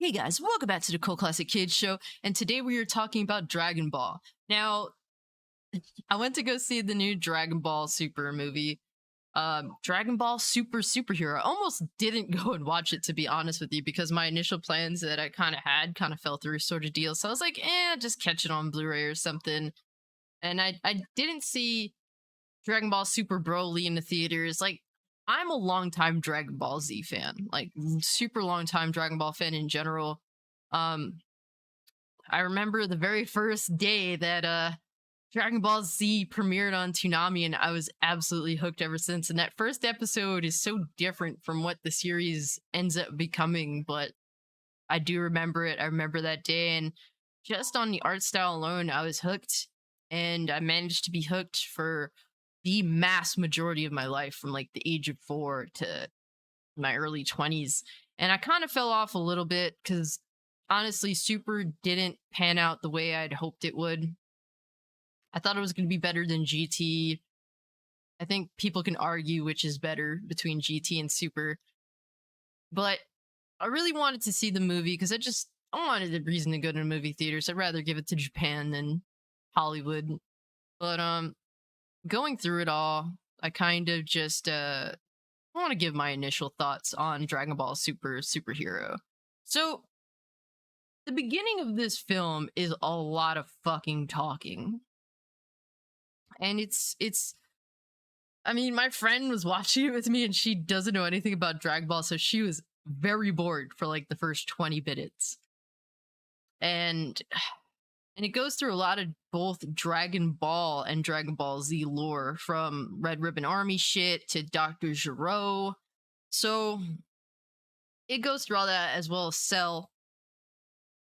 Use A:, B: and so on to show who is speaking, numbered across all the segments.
A: Hey guys, welcome back to the Cult Classic Kids Show, and today we are talking about Dragon Ball. Now, I went to go see the new Dragon Ball Super movie, Dragon Ball Super Superhero. I almost didn't go and watch it, to be honest with you, because my initial plans that I kind of had kind of fell through, sort of deal. So I was like, just catch it on Blu-ray or something. And I didn't see Dragon Ball Super Broly in the theaters. Like, I'm a longtime Dragon Ball Z fan, like super long time Dragon Ball fan in general. Um, I remember the very first day that Dragon Ball Z premiered on Toonami, and I was absolutely hooked ever since. And that first episode is so different from what the series ends up becoming, but I do remember it. I remember that day, and just on the art style alone, I was hooked, and I managed to be hooked for the mass majority of my life from like the age of 4 to my early 20s. And I kind of fell off a little bit because honestly, Super didn't pan out the way I'd hoped it would. I thought it was going to be better than GT. I think people can argue which is better between GT and Super, but I really wanted to see the movie because I wanted a reason to go to the movie theaters. I'd rather give it to Japan than Hollywood. But going through it all, I kind of just I want to give my initial thoughts on Dragon Ball Super Superhero. So, the beginning of this film is a lot of fucking talking. And it's I mean, my friend was watching it with me and she doesn't know anything about Dragon Ball, so she was very bored for like the first 20 minutes. And and it goes through a lot of both Dragon Ball and Dragon Ball Z lore, from Red Ribbon Army shit to Dr. Gero. So it goes through all that, as well as Cell,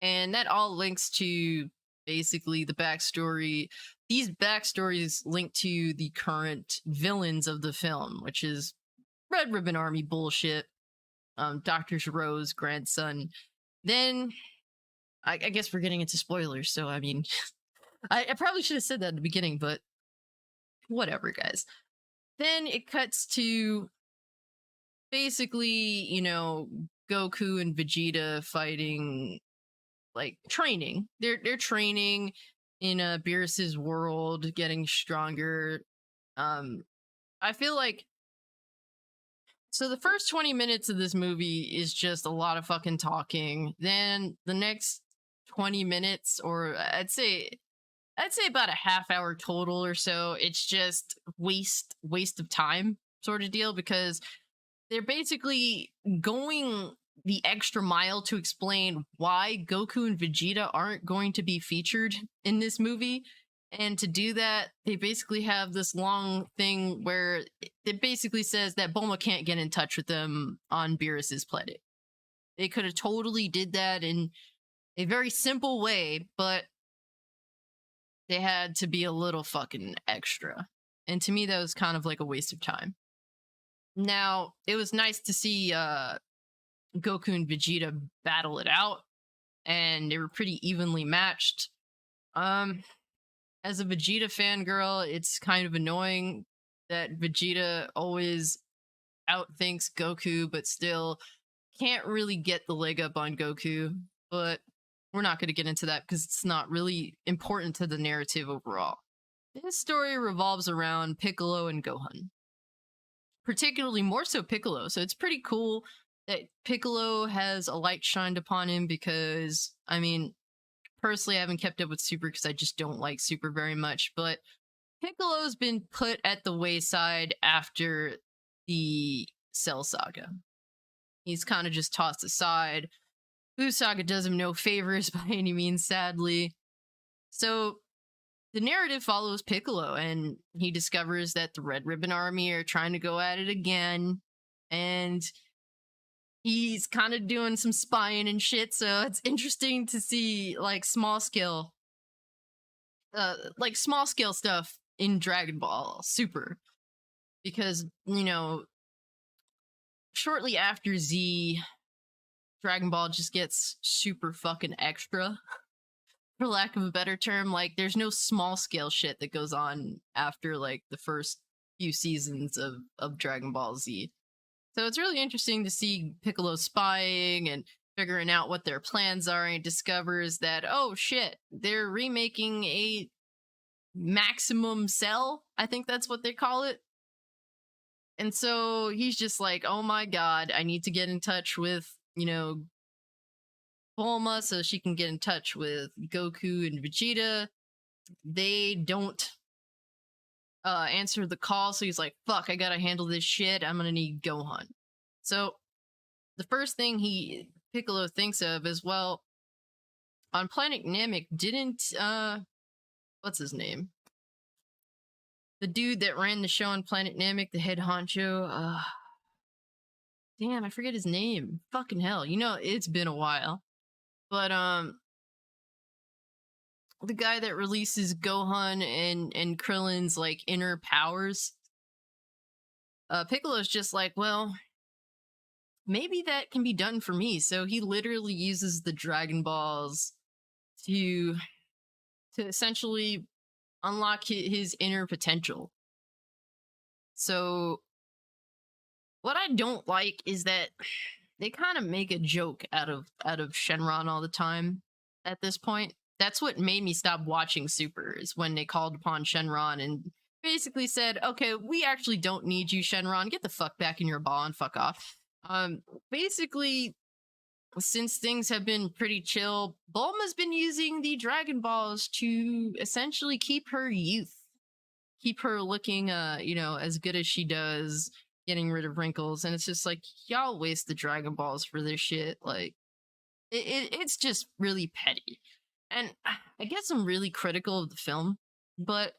A: and that all links to basically the backstory. These backstories link to the current villains of the film, which is Red Ribbon Army bullshit, Dr. Gero's grandson. Then I guess we're getting into spoilers, so I mean, I probably should have said that at the beginning, but whatever, guys. Then it cuts to basically, Goku and Vegeta fighting, like training. They're training in Beerus's world, getting stronger. I feel like, so the first 20 minutes of this movie is just a lot of fucking talking. Then the next 20 minutes, or I'd say about a half hour total or so, it's just waste of time sort of deal, because they're basically going the extra mile to explain why Goku and Vegeta aren't going to be featured in this movie. And to do that, they basically have this long thing where it basically says that Bulma can't get in touch with them on Beerus's planet. They could have totally did that in a very simple way, but they had to be a little fucking extra. And to me, that was kind of like a waste of time. Now, it was nice to see Goku and Vegeta battle it out, and they were pretty evenly matched. As a Vegeta fangirl, it's kind of annoying that Vegeta always outthinks Goku, but still can't really get the leg up on Goku. But we're not going to get into that because it's not really important to the narrative overall. This story revolves around Piccolo and Gohan, particularly more so Piccolo. So it's pretty cool that Piccolo has a light shined upon him, because, I mean, personally, I haven't kept up with Super because I just don't like Super very much. But Piccolo's been put at the wayside after the Cell Saga. He's kind of just tossed aside. Buu Saga does him no favors by any means, sadly. So the narrative follows Piccolo, and he discovers that the Red Ribbon Army are trying to go at it again. And he's kind of doing some spying and shit, so it's interesting to see like small scale stuff in Dragon Ball Super, because shortly after Z, Dragon Ball just gets super fucking extra, for lack of a better term. Like, there's no small scale shit that goes on after like the first few seasons of Dragon Ball Z. So it's really interesting to see Piccolo spying and figuring out what their plans are, and he discovers that, oh shit, they're remaking a maximum cell. I think that's what they call it. And so he's just like, oh my god, I need to get in touch with, Bulma so she can get in touch with Goku and Vegeta. They don't answer the call, so he's like, fuck, I gotta handle this shit. I'm gonna need Gohan. So the first thing Piccolo thinks of is, well, on planet Namek, didn't what's his name? The dude that ran the show on Planet Namek, the head honcho, damn, I forget his name. Fucking hell. It's been a while. But the guy that releases Gohan and Krillin's like inner powers, Piccolo's just like, well, maybe that can be done for me. So he literally uses the Dragon Balls to essentially unlock his inner potential. So what I don't like is that they kind of make a joke out of Shenron all the time at this point. That's what made me stop watching Super, is when they called upon Shenron and basically said, okay, we actually don't need you, Shenron. Get the fuck back in your ball and fuck off. Basically, since things have been pretty chill, Bulma's been using the Dragon Balls to essentially keep her youth, keep her looking, as good as she does, getting rid of wrinkles. And it's just like, y'all waste the Dragon Balls for this shit. Like, it's just really petty. And I guess I'm really critical of the film, but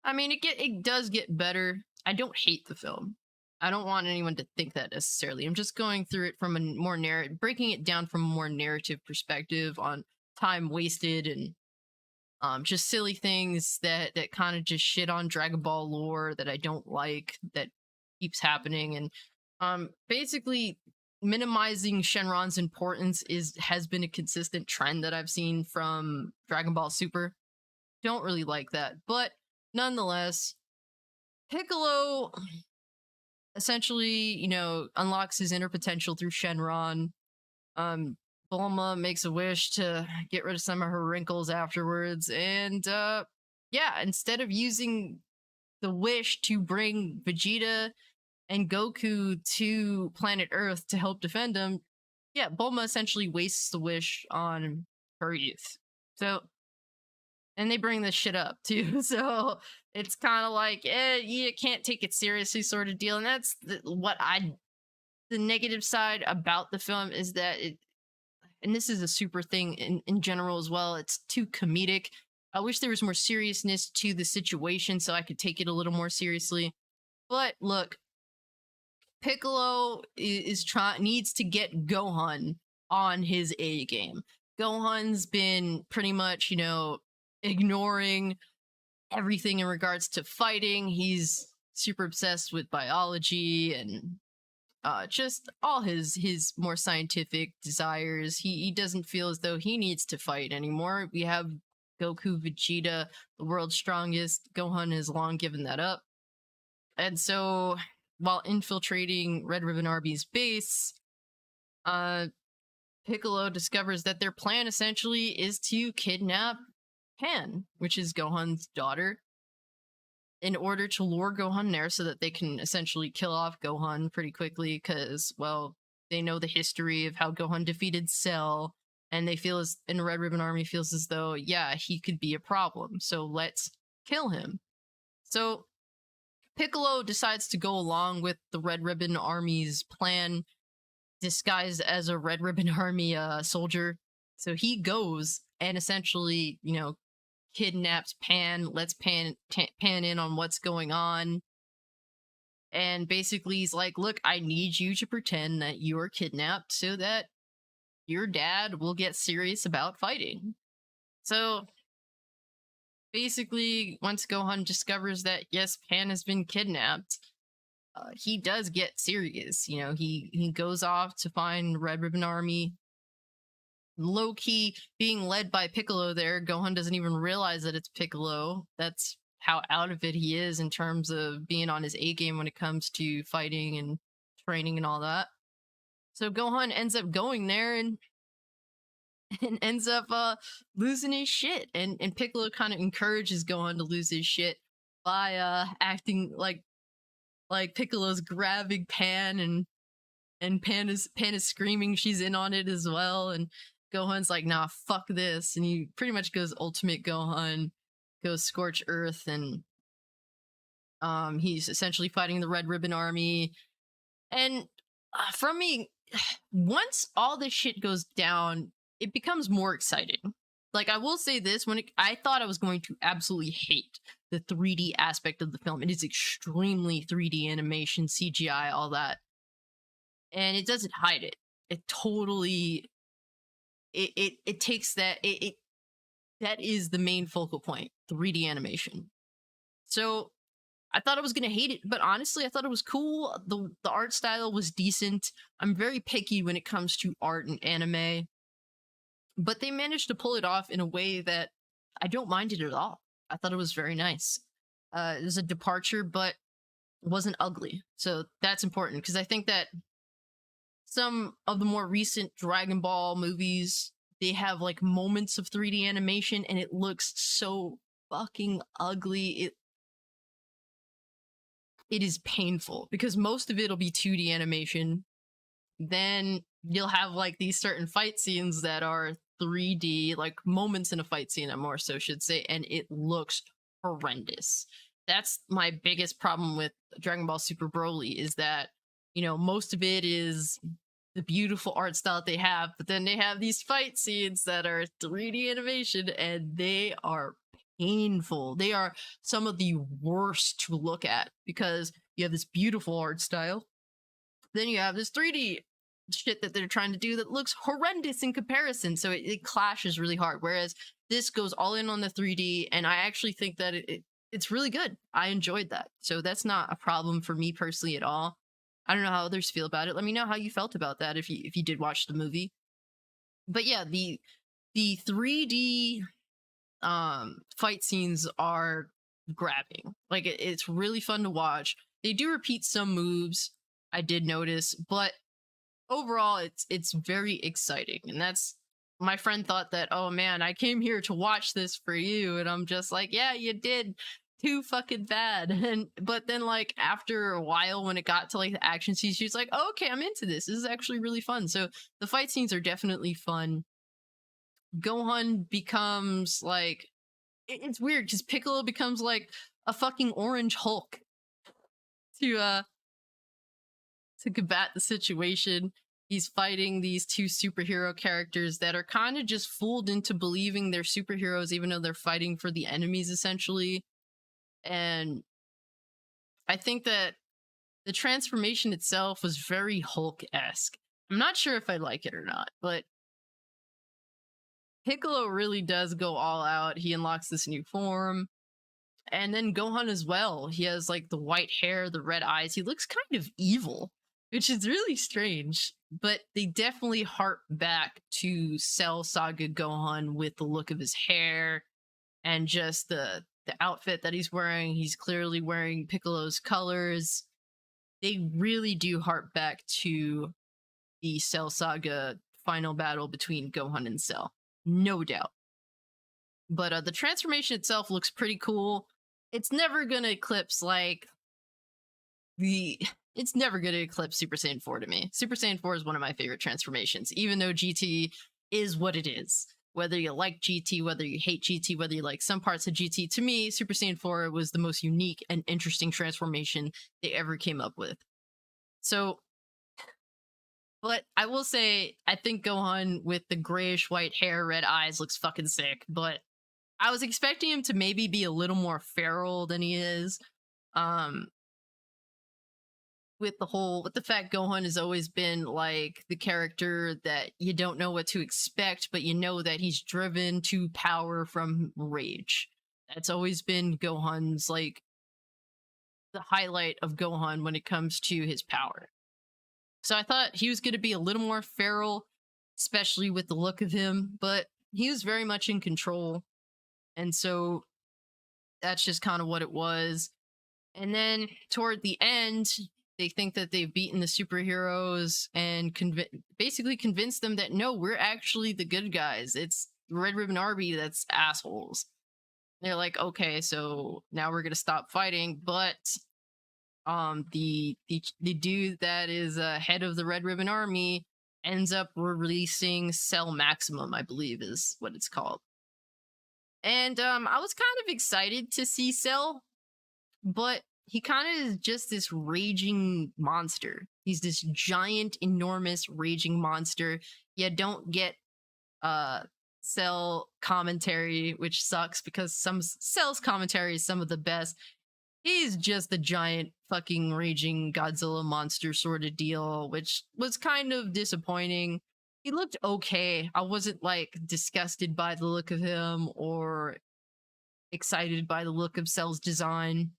A: I mean, it does get better. I don't hate the film. I don't want anyone to think that necessarily. I'm just going through it from a more breaking it down from a more narrative perspective on time wasted and just silly things that kind of just shit on Dragon Ball lore that I don't like, that keeps happening. And basically minimizing Shenron's importance has been a consistent trend that I've seen from Dragon Ball Super. Don't really like that, but nonetheless, Piccolo essentially, unlocks his inner potential through Shenron. Bulma makes a wish to get rid of some of her wrinkles afterwards, and yeah, instead of using the wish to bring Vegeta and Goku to planet Earth to help defend them, yeah, Bulma essentially wastes the wish on her youth. So, and they bring this shit up too. So it's kind of like, you can't take it seriously, sort of deal. And that's the negative side about the film, is that and this is a Super thing in general as well, it's too comedic. I wish there was more seriousness to the situation so I could take it a little more seriously. But look, Piccolo needs to get Gohan on his A game. Gohan's been pretty much, ignoring everything in regards to fighting. He's super obsessed with biology and just all his more scientific desires. He doesn't feel as though he needs to fight anymore. We have Goku, Vegeta, the world's strongest. Gohan has long given that up. And so, while infiltrating Red Ribbon Army's base, Piccolo discovers that their plan essentially is to kidnap Pan, which is Gohan's daughter, in order to lure Gohan there so that they can essentially kill off Gohan pretty quickly, because, well, they know the history of how Gohan defeated Cell, and they feel and the Red Ribbon Army feels as though, yeah, he could be a problem, so let's kill him. So Piccolo decides to go along with the Red Ribbon Army's plan, disguised as a Red Ribbon Army soldier. So he goes and essentially, kidnaps Pan, lets Pan in on what's going on. And basically he's like, look, I need you to pretend that you are kidnapped so that your dad will get serious about fighting. So basically, once Gohan discovers that, yes, Pan has been kidnapped, he does get serious. He goes off to find Red Ribbon Army. Low key being led by Piccolo there. Gohan doesn't even realize that it's Piccolo. That's how out of it he is in terms of being on his A game when it comes to fighting and training and all that. So Gohan ends up going there and ends up losing his shit. And Piccolo kind of encourages Gohan to lose his shit by acting like Piccolo's grabbing Pan, and Pan is screaming she's in on it as well. And Gohan's like, nah, fuck this. And he pretty much goes ultimate Gohan, goes scorch earth, and he's essentially fighting the Red Ribbon Army. And from me, once all this shit goes down, it becomes more exciting. Like, I will say this, I thought I was going to absolutely hate the 3D aspect of the film. It is extremely 3D animation, CGI, all that. And it doesn't hide it. It totally it takes that is the main focal point, 3D animation. So I thought I was gonna hate it, but honestly, I thought it was cool. The art style was decent. I'm very picky when it comes to art and anime, but they managed to pull it off in a way that I don't mind it at all. I thought it was very nice. It was a departure, but it wasn't ugly, so that's important because I think that some of the more recent Dragon Ball movies, they have like moments of 3D animation, and it looks so fucking ugly. It is painful because most of it'll be 2D animation. Then you'll have like these certain fight scenes that are 3D, like moments in a fight scene, I more so should say, and it looks horrendous. That's my biggest problem with Dragon Ball Super Broly, is that, most of it is the beautiful art style that they have, but then they have these fight scenes that are 3D animation, and they are painful. They are some of the worst to look at because you have this beautiful art style, then you have this 3D shit that they're trying to do that looks horrendous in comparison. So it clashes really hard. Whereas this goes all in on the 3D, and I actually think that it's really good. I enjoyed that. So that's not a problem for me personally at all. I don't know how others feel about it. Let me know how you felt about that if you did watch the movie. But yeah, the 3D fight scenes are grabbing. Like, it's really fun to watch. They do repeat some moves, I did notice, but overall it's very exciting. And that's, my friend thought that, oh man, I came here to watch this for you, and I'm just like, yeah, you did too fucking bad. But then, like, after a while, when it got to like the action scenes, she's like, oh, okay, I'm into this is actually really fun. So the fight scenes are definitely fun. Gohan becomes like, it's weird because Piccolo becomes like a fucking orange Hulk to combat the situation. He's fighting these two superhero characters that are kind of just fooled into believing they're superheroes, even though they're fighting for the enemies, essentially. And I think that the transformation itself was very Hulk-esque. I'm not sure if I like it or not, but Piccolo really does go all out. He unlocks this new form. And then Gohan as well. He has like the white hair, the red eyes. He looks kind of evil, which is really strange. But they definitely harp back to Cell Saga Gohan with the look of his hair and just the outfit that he's wearing. He's clearly wearing Piccolo's colors. They really do harp back to the Cell Saga final battle between Gohan and Cell, no doubt. But the transformation itself looks pretty cool. It's never gonna eclipse like the it's never gonna eclipse Super Saiyan 4 to me. Super Saiyan 4 is one of my favorite transformations, even though GT is what it is. Whether you like GT, whether you hate GT, whether you like some parts of GT, to me, Super Saiyan 4 was the most unique and interesting transformation they ever came up with. So, but I will say, I think Gohan with the grayish white hair, red eyes looks fucking sick, but I was expecting him to maybe be a little more feral than he is. Um, with the fact Gohan has always been like the character that you don't know what to expect, but you know that he's driven to power from rage. That's always been Gohan's, like, the highlight of Gohan when it comes to his power. So I thought he was going to be a little more feral, especially with the look of him, but he was very much in control. And so that's just kind of what it was. And then toward the end, They think that they've beaten the superheroes and basically convinced them that no, we're actually the good guys. It's Red Ribbon Army that's assholes. They're like, okay, so now we're gonna stop fighting, but the dude that is head of the Red Ribbon Army ends up releasing Cell Maximum, I believe is what it's called. And I was kind of excited to see Cell, but he kind of is just this raging monster. He's this giant, enormous, raging monster. You don't get uh Cell commentary, which sucks because some Cell's commentary is some of the best. He's just a giant fucking raging Godzilla monster sort of deal, which was kind of disappointing. He looked okay. I wasn't like disgusted by the look of him or excited by the look of Cell's design.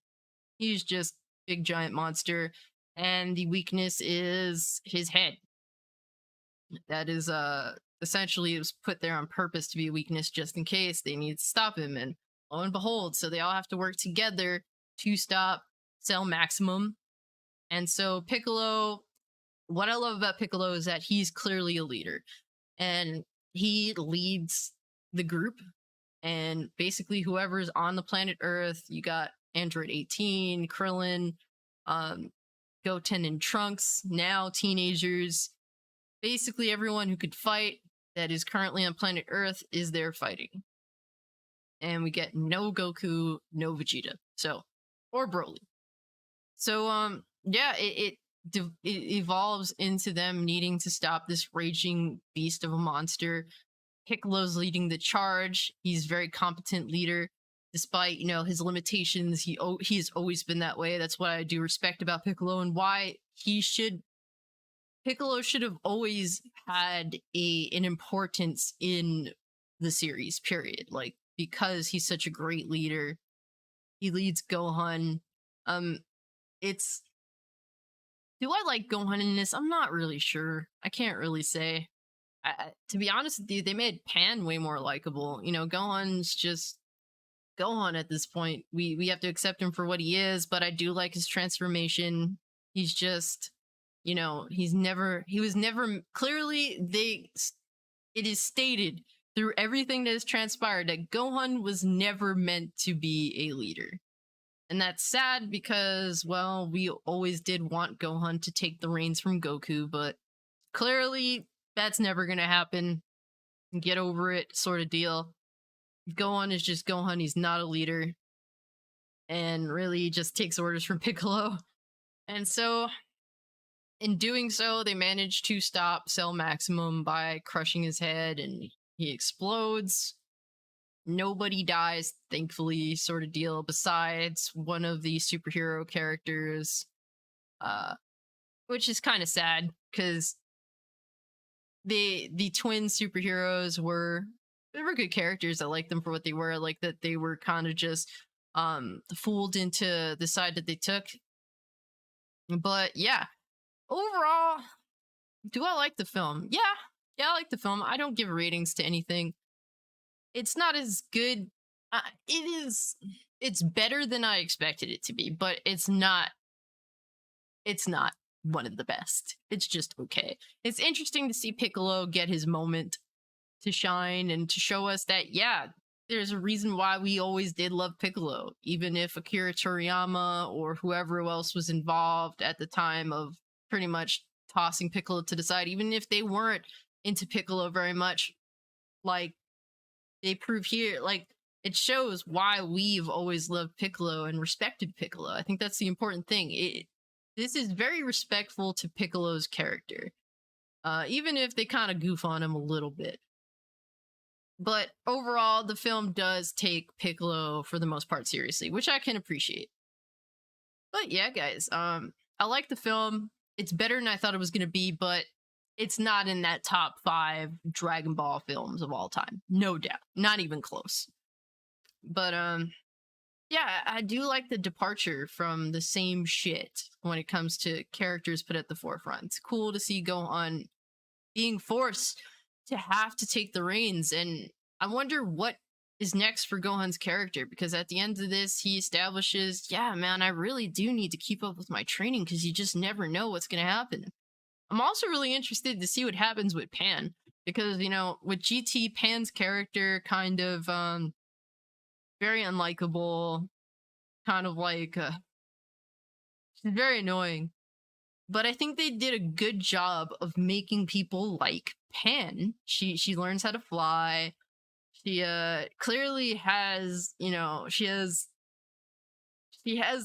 A: He's just big giant monster, and the weakness is his head. That is essentially it was put there on purpose to be a weakness just in case they need to stop him. And lo and behold, so they all have to work together to stop Cell Maximum. And so Piccolo, what I love about Piccolo is that he's clearly a leader, and he leads the group. And basically, whoever's on the planet Earth, you got Android 18, Krillin, um, Goten, and Trunks, now teenagers. Basically, everyone who could fight that is currently on planet Earth is there fighting. And we get no Goku, no Vegeta. So, or Broly. So, yeah, it evolves into them needing to stop this raging beast of a monster. Piccolo's leading the charge. He's a very competent leader, despite his limitations. He's always been that way. That's what I do respect about Piccolo, and why Piccolo should have always had an importance in the series. Period. Like, because he's such a great leader. He leads Gohan. It's Do I like Gohan in this? I'm not really sure. I can't really say. To be honest with you, they made Pan way more likable. Gohan's just Gohan at this point. We have to accept him for what he is, but I do like his transformation. He's just, he was never clearly it is stated through everything that has transpired that Gohan was never meant to be a leader. And that's sad because, well, we always did want Gohan to take the reins from Goku, but clearly that's never going to happen. Get over it, sort of deal. Gohan is just Gohan. He's not a leader. And really just takes orders from Piccolo. And so, in doing so, they manage to stop Cell Maximum by crushing his head, and he explodes. Nobody dies, thankfully, sort of deal, besides one of the superhero characters, which is kind of sad because the twin superheroes were good characters. I like them for what they were. I like that they were kind of just fooled into the side that they took. But yeah, overall, do I like the film? Yeah, I like the film. I don't give ratings to anything. It's not as good. It's better than I expected it to be, but it's not one of the best. It's just okay. It's interesting to see Piccolo get his moment to shine and to show us that, yeah, there's a reason why we always did love Piccolo, even if Akira Toriyama or whoever else was involved at the time of pretty much tossing Piccolo to the side, even if they weren't into Piccolo very much, like they prove here, like it shows why we've always loved Piccolo and respected Piccolo. I think that's the important thing. This is very respectful to Piccolo's character, even if they kind of goof on him a little bit. But overall, the film does take Piccolo for the most part seriously, which I can appreciate. But yeah, guys, I like the film. It's better than I thought it was going to be, but it's not in that top 5 Dragon Ball films of all time. No doubt. Not even close. But yeah, I do like the departure from the same shit when it comes to characters put at the forefront. It's cool to see Gohan being forced to have to take the reins, and I wonder what is next for Gohan's character, because at the end of this, he establishes, yeah, man, I really do need to keep up with my training because you just never know what's going to happen. I'm also really interested to see what happens with Pan, because, with GT, Pan's character kind of very unlikable, kind of like she's very annoying. But I think they did a good job of making people like Pan. She learns how to fly. She clearly has, she has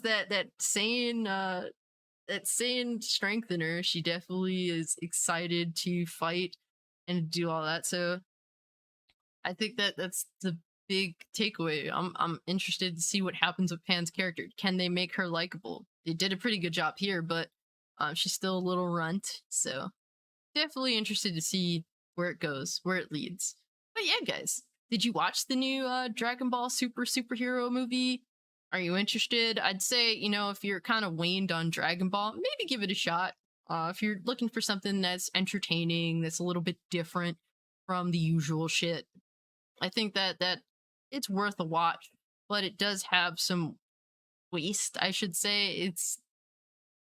A: that sane strength in her. She definitely is excited to fight and do all that. So I think that's the big takeaway. I'm interested to see what happens with Pan's character. Can they make her likable? They did a pretty good job here, but she's still a little runt. So definitely interested to see where it goes, where it leads. But yeah, guys, did you watch the new Dragon Ball superhero movie? Are you interested? I'd say, if you're kind of waned on Dragon Ball, maybe give it a shot. If you're looking for something that's entertaining, that's a little bit different from the usual shit, I think that it's worth a watch. But it does have some waste, I should say.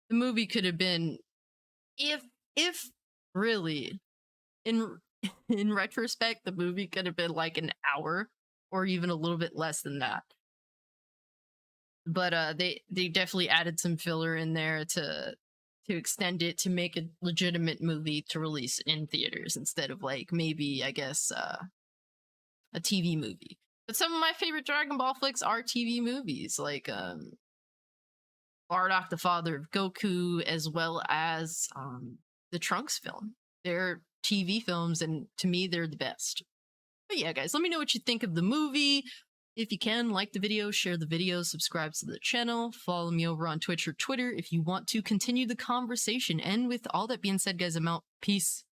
A: The movie could have been, if really, in in retrospect, the movie could have been like an hour or even a little bit less than that. But they definitely added some filler in there to extend it, to make a legitimate movie to release in theaters instead of, like, maybe, I guess, a TV movie. But some of my favorite Dragon Ball flicks are TV movies, like Bardock, the father of Goku, as well as the Trunks film. They're TV films, and to me, they're the best. But yeah, guys, let me know what you think of the movie. If you can, like the video, share the video, subscribe to the channel, follow me over on Twitch or Twitter if you want to continue the conversation. And with all that being said, guys, I'm out. Peace.